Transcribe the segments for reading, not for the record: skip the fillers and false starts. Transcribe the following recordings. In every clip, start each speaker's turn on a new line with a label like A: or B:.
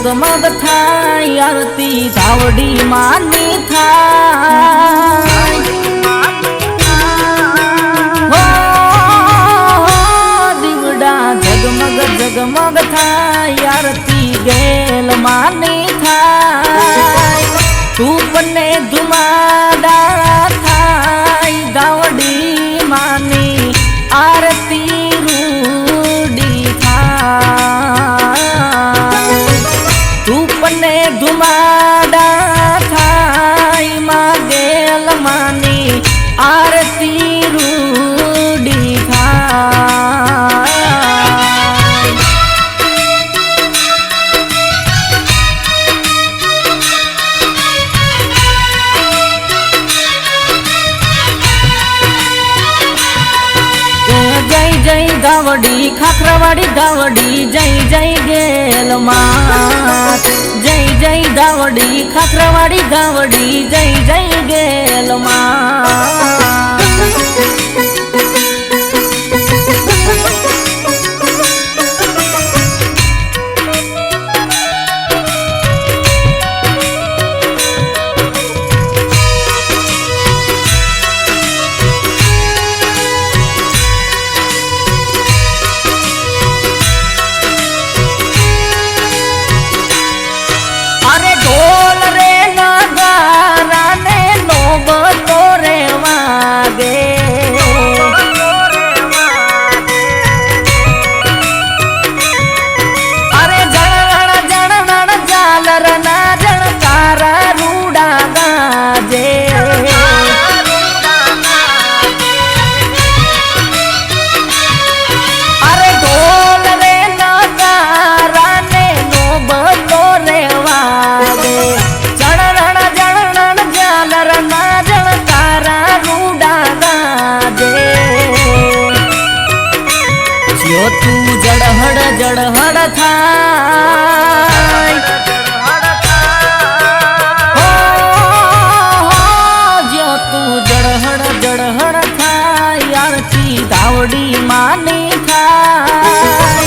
A: जगमग थाय आरती धावडी मानी थाय हो दीवड़ा जगमग जगमग थाय आरती गेल मानी थाय तूपने धुमाडा थाय धावडी मानी आरती रूडी थाय तूपने धुमाडा थाय मागेल मानी आरती रूडी थाय जय गावडी खाखरावाड़ी गावडी जय जय गेल मात जय जय गावडी खाखरावाड़ी गावडी जय जय गेल मात तू जड़हड़ जड़हड़ थाय हो जो तू जड़हड़ जड़हड़ थाय आरती धावडी मानी थाय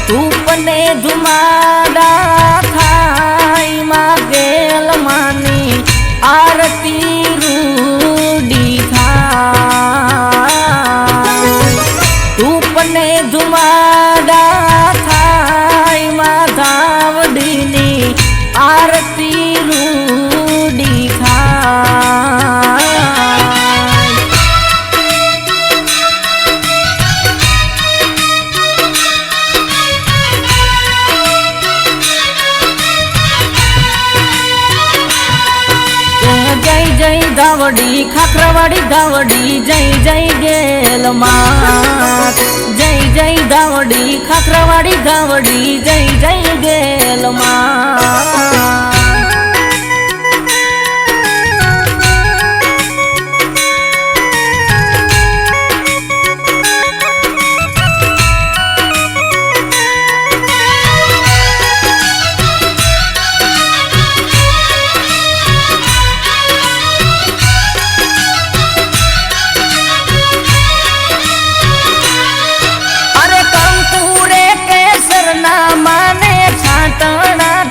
A: तूपने धुमाडा थाय मागेल मानी आरती रूडी थाय तूपने धुमाडा थाय माधावडीनी आरती रूडी थाय जय जय गावडी खाखरावाड़ी गावडी जय जय गेल मात जय जय गावडी खाखरावाड़ी गावडी जय जय गेल मात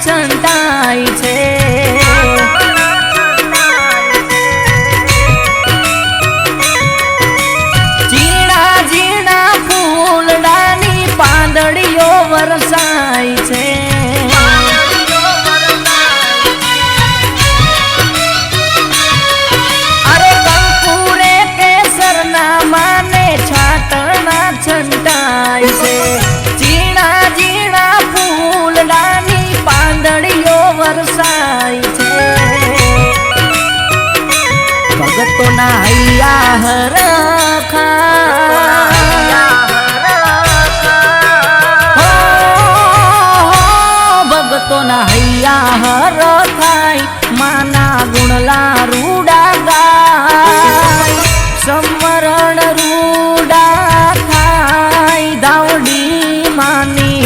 A: छंटाई छे जीणा जीणा फूलडानी પાંદડીઓ વરસાય છે અરે કંકુરે કેસરના માને છાટણા છંટાય છે જીણા જીણા ફૂલડાની પાંદડીઓ વરસાય છે ભગતોના હૈયા હરખા ભગતોના હૈયા હરખાય માના ગુણલા રૂડા ગાય સમરણ રૂડા ખાય દાવડી માની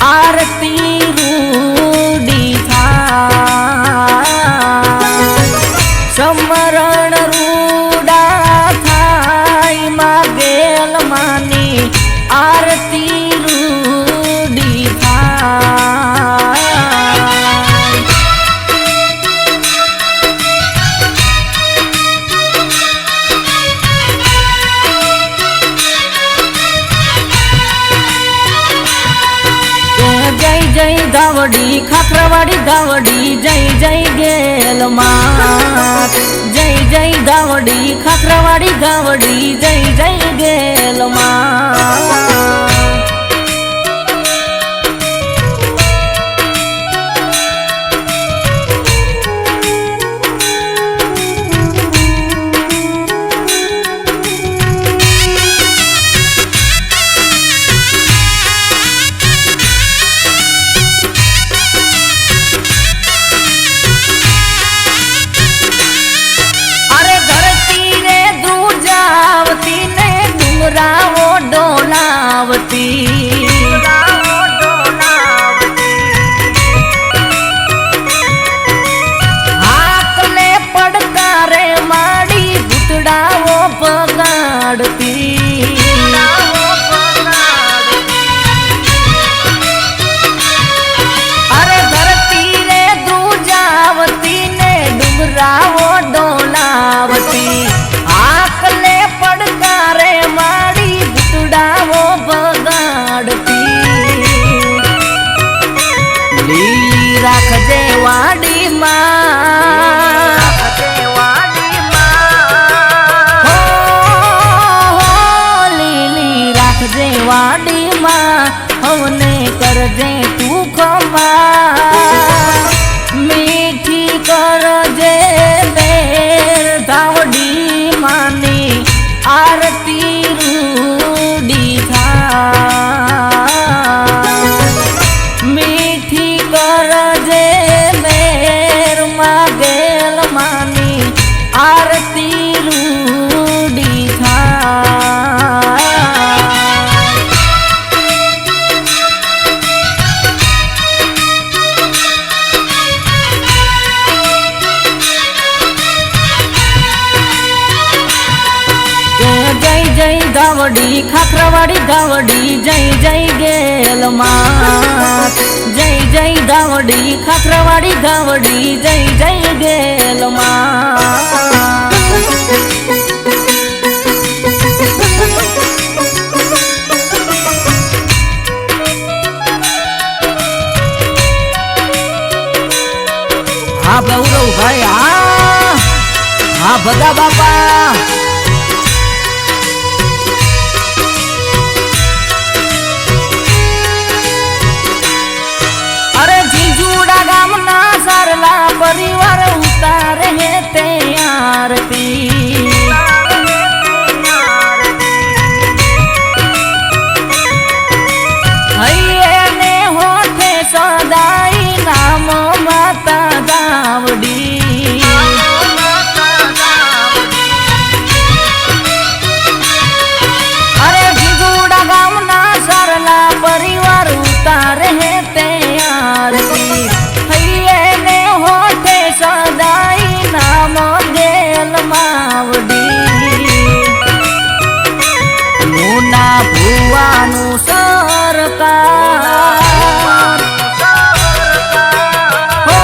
A: आरती रूडी थाय समरण रूडा थाय मागेल मानी आरती रूडी थाय धावडी खाखरावाड़ी धावडी जय जय गेल मात जय जय धावडी खाखरावाड़ी धावडी जय जय गेल मात रावो डोलावती हाकले पड़कारे माड़ी भूतड़ाओ पगाड़ती अरे धरती रे दूजावती ने डुमराओ डोलावती हाकले पड़कारे वो बगाड़ती लीली राख जे वाड़ी माँ हो लीली राख जे वाड़ी माँ हमने कर जे तू खमा मीठी कर जे बेर धावड़ी मानी आरती मीठी कर जे मेर मागेल मानी आरती रूडी था जय जय धावडी खाखरावाड़ी धावडी जय जय गेल मात जय जय धावडी खाखरावाड़ी धावडी जय जय गेल मात हाँ गौरव भाई हाँ भगा बापा सारला परिवार उतार है आरती ने होठे सदाई नाम माता दावडी अरे जिजुड़ा गामना सारला परिवार उतार है आरती सदाई नाम गेल मावडी मुना भुवानु सरकार हो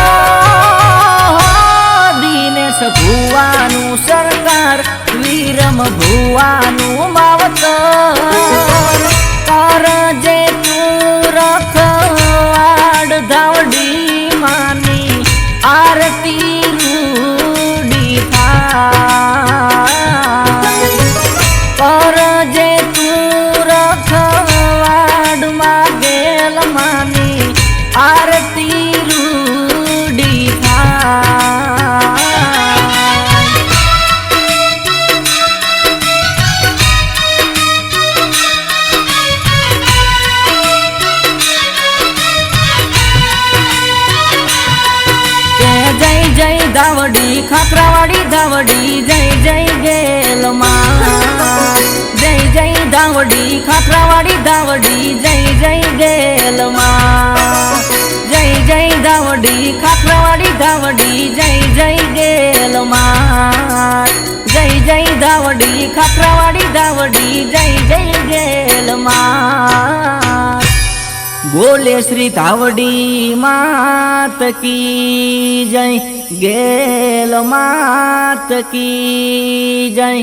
A: दिनेश भुवानु सरकार वीरम भुवानु मावतर कर जे तू रखवाड़ धावडी मानी आरती रूडी था कर जे तू रखवाड़ मागेल मानी आरती रूडी था धावडी खाखरावाड़ी धावडी जय जय गेल मात जय जय धावडी खाखरावाड़ी धावडी जय जय गेल मात जय जय धावडी खाखरावाड़ी धावडी जय जय गेल मात जय जय धावडी खाखरावाड़ी धावडी जय जय गेल मात बोले श्री धावडी मात की जय गेल मात की जय।